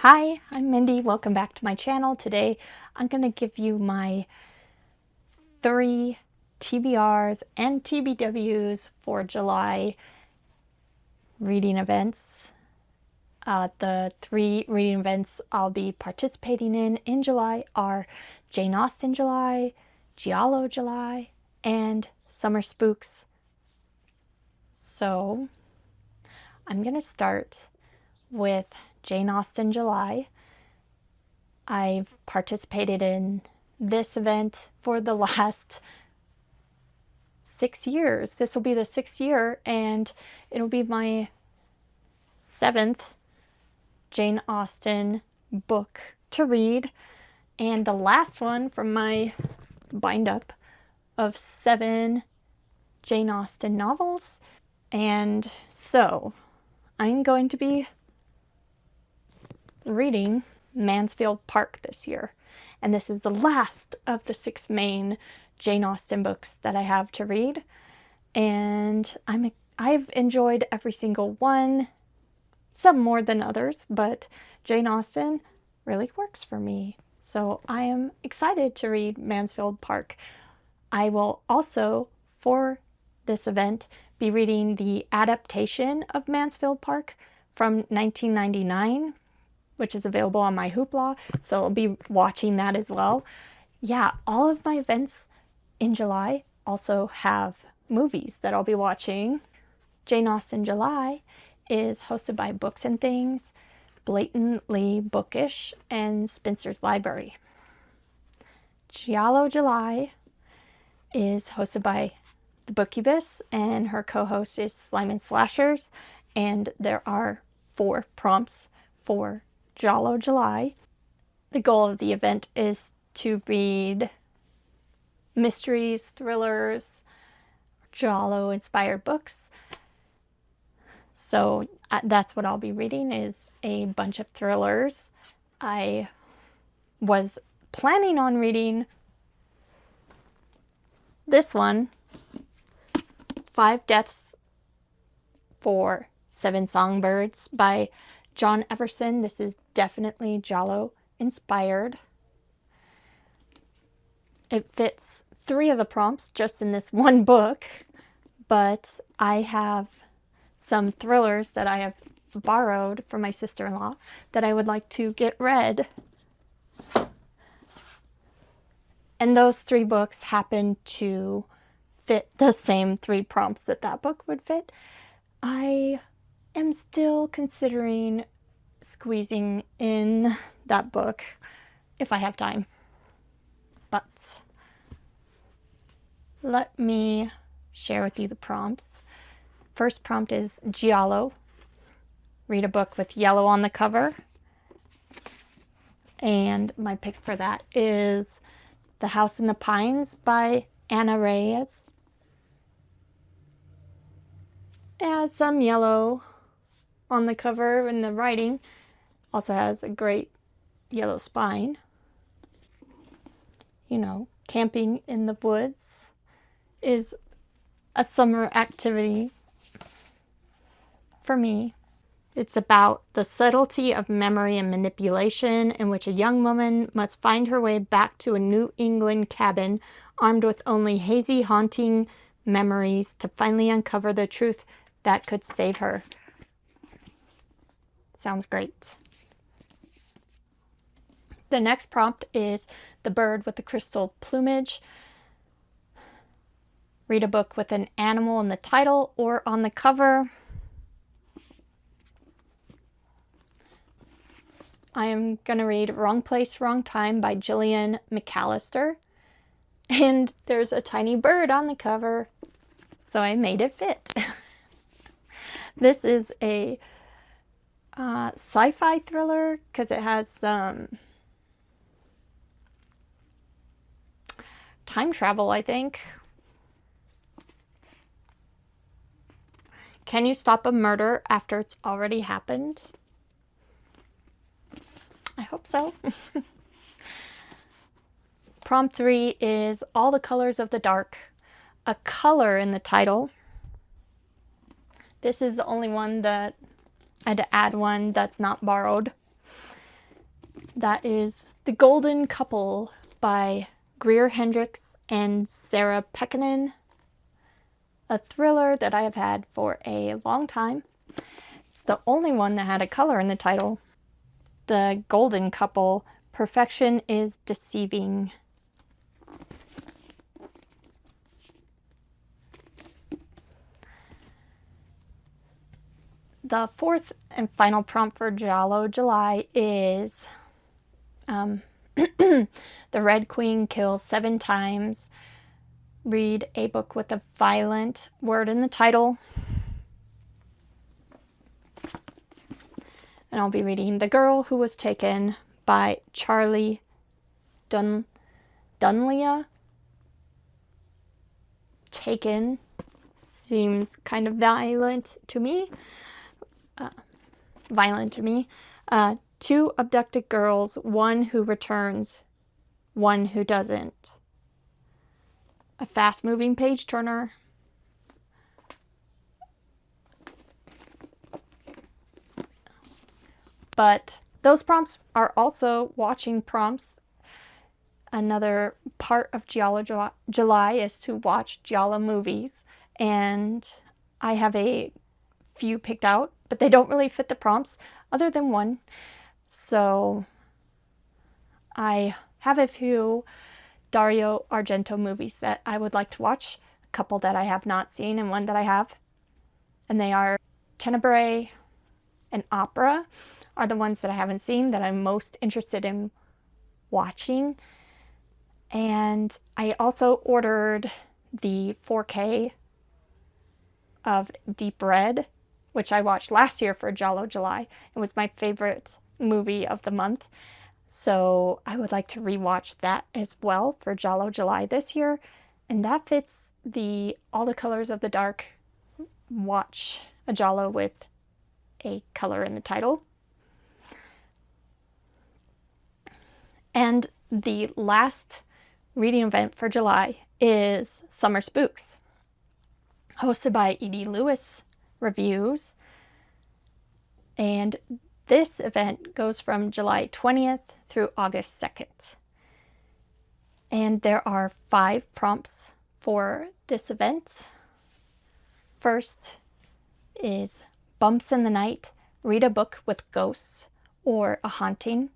Hi, I'm Mindy. Welcome back to my channel. Today I'm going to give you my 3 TBRs and TBWs for July reading events. The 3 reading events I'll be participating in July are Jane Austen July, Giallo July, and Summer Spooks. So I'm going to start with Jane Austen July. I've participated in this event for the last 6 years. This will be the 6th year, and it'll be my 7th Jane Austen book to read, and the last one from my bind-up of 7 Jane Austen novels. And so I'm going to be reading Mansfield Park this year, and this is the last of the 6 main Jane Austen books that I have to read, and I've enjoyed every single one, some more than others, but Jane Austen really works for me, so I am excited to read Mansfield Park. I will also, for this event, be reading the adaptation of Mansfield Park from 1999, which is available on my Hoopla, so I'll be watching that as well. Yeah, all of my events in July also have movies that I'll be watching. Jane Austen July is hosted by Books and Things, Blatantly Bookish, and Spencer's Library. Giallo July is hosted by the Bookubus, and her co-host is Slime and Slashers, and there are 4 prompts for Giallo July. The goal of the event is to read mysteries, thrillers, Giallo-inspired books. So that's what I'll be reading, is a bunch of thrillers. I was planning on reading this one, 5 Deaths for 7 Songbirds by John Everson. This is definitely Giallo inspired. It fits 3 of the prompts just in this one book, but I have some thrillers that I have borrowed from my sister-in-law that I would like to get read. And those 3 books happen to fit the same 3 prompts that book would fit. I am still considering squeezing in that book if I have time. But let me share with you the prompts. First prompt is Giallo. Read a book with yellow on the cover. And my pick for that is The House in the Pines by Anna Reyes. It has some yellow on the cover, and the writing also has a great yellow spine. You know, camping in the woods is a summer activity for me. It's about the subtlety of memory and manipulation, in which a young woman must find her way back to a New England cabin armed with only hazy, haunting memories to finally uncover the truth that could save her. Sounds great. The next prompt is The Bird with the Crystal Plumage. Read a book with an animal in the title or on the cover. I am going to read Wrong Place, Wrong Time by Gillian McAllister. And there's a tiny bird on the cover, so I made it fit. This is a sci-fi thriller because it has some time travel, I think. Can you stop a murder after it's already happened? I hope so. Prompt 3 is All the Colors of the Dark. A color in the title. This is the only one that I had to add one that's not borrowed. That is The Golden Couple by Greer Hendricks and Sarah Pekkanen. A thriller that I have had for a long time. It's the only one that had a color in the title. The Golden Couple, Perfection is Deceiving. The fourth and final prompt for Giallo July is The Red Queen kills 7 times. Read a book with a violent word in the title. And I'll be reading The Girl Who Was Taken by Charlie Dunlia. Taken seems kind of violent to me. 2 abducted girls, 1 who returns, 1 who doesn't. A fast-moving page-turner. But those prompts are also watching prompts. Another part of Giallo July is to watch Giallo movies, and I have a few picked out, but they don't really fit the prompts other than one. So I have a few Dario Argento movies that I would like to watch, a couple that I have not seen and one that I have. And they are Tenebrae and Opera are the ones that I haven't seen that I'm most interested in watching. And I also ordered the 4K of Deep Red, which I watched last year for Giallo July. It was my favorite movie of the month. So I would like to rewatch that as well for Giallo July this year. And that fits the All the Colors of the Dark watch a Giallo with a color in the title. And the last reading event for July is Summer Spooks, hosted by E.D. Lewis Reviews. And this event goes from July 20th through August 2nd. And there are 5 prompts for this event. First is Bumps in the Night, read a book with ghosts or a haunting.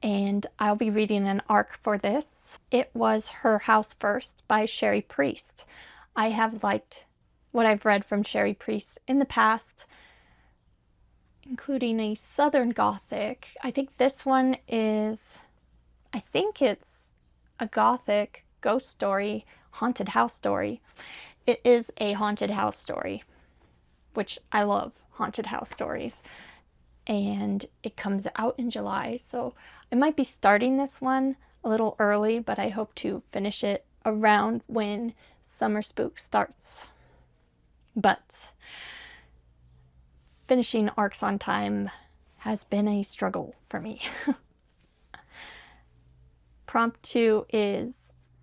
And I'll be reading an arc for this. It was Her House First by Sherry Priest. I have liked what I've read from Sherry Priest in the past, including a Southern Gothic. I think it's a Gothic ghost story, haunted house story. It is a haunted house story, which I love haunted house stories. And it comes out in July, so I might be starting this one a little early, but I hope to finish it around when Summer Spook starts. But finishing arcs on time has been a struggle for me. Prompt 2 is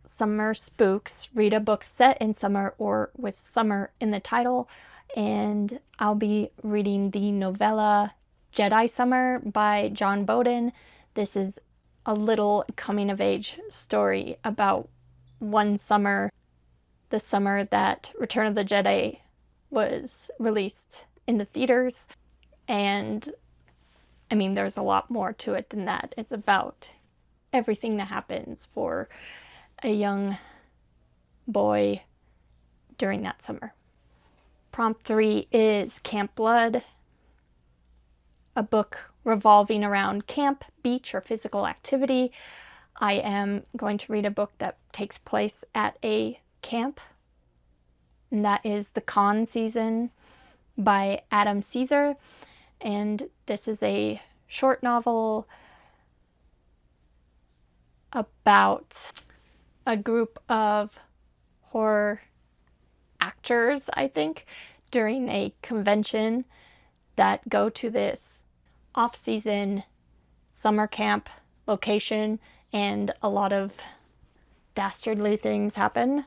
Summer Spooks, read a book set in summer or with summer in the title, and I'll be reading the novella Jedi Summer by John Bowden. This is a little coming-of-age story about one summer, the summer that Return of the Jedi was released in the theaters. And I mean, there's a lot more to it than that. It's about everything that happens for a young boy during that summer. Prompt 3 is Camp Blood, a book revolving around camp, beach, or physical activity. I am going to read a book that takes place at a camp, and that is The Con Season by Adam Caesar. And this is a short novel about a group of horror actors, I think, during a convention that go to this off-season summer camp location, and a lot of dastardly things happen.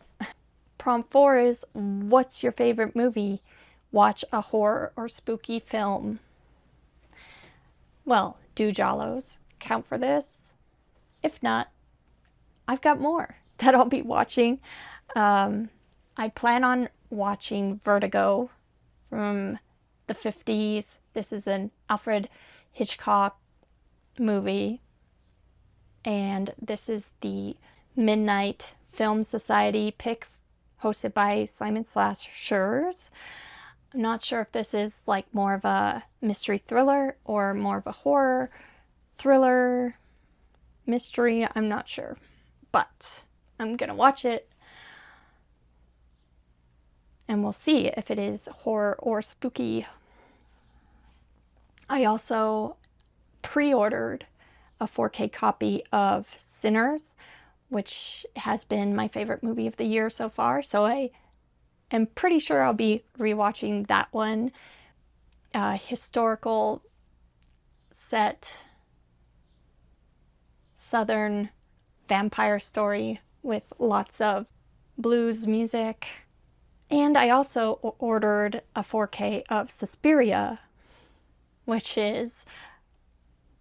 Prompt 4 is what's your favorite movie? Watch a horror or spooky film. Well, do Giallos count for this? If not, I've got more that I'll be watching. I plan on watching Vertigo from the 50s. This is an Alfred Hitchcock movie, and this is the Midnight Film Society pick hosted by Simon Slashers. I'm not sure if this is like more of a mystery thriller or more of a horror thriller mystery. I'm not sure, but I'm gonna watch it and we'll see if it is horror or spooky. I also pre-ordered a 4K copy of Sinners, which has been my favorite movie of the year so far, so I am pretty sure I'll be rewatching that one. Historical set southern vampire story with lots of blues music. And I also ordered a 4K of Suspiria, which is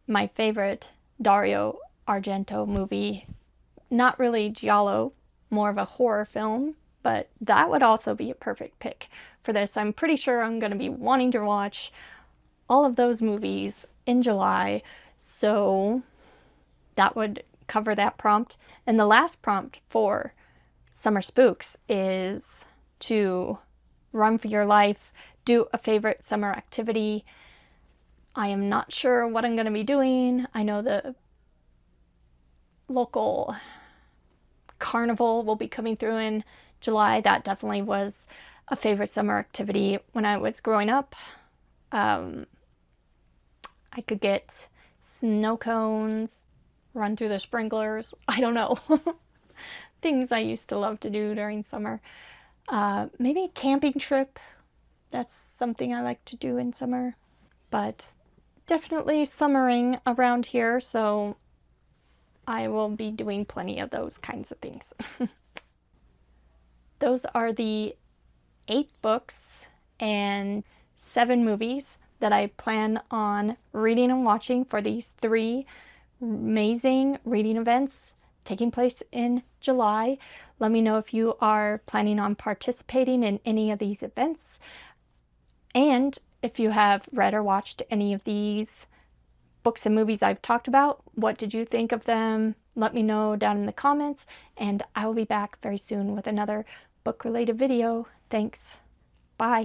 my favorite Dario Argento movie. Not really giallo, more of a horror film, but that would also be a perfect pick for this. I'm pretty sure I'm going to be wanting to watch all of those movies in July, so that would cover that prompt. And the last prompt for Summer Spooks is to run for your life, do a favorite summer activity. I am not sure what I'm going to be doing. I know the local carnival will be coming through in July. That definitely was a favorite summer activity when I was growing up. I could get snow cones, run through the sprinklers. I don't know. Things I used to love to do during summer. Maybe a camping trip. That's something I like to do in summer. But definitely summering around here, so I will be doing plenty of those kinds of things. Those are the 8 books and 7 movies that I plan on reading and watching for these 3 amazing reading events taking place in July. Let me know if you are planning on participating in any of these events. And if you have read or watched any of these books and movies I've talked about, what did you think of them? Let me know down in the comments, and I will be back very soon with another book-related video. Thanks. Bye.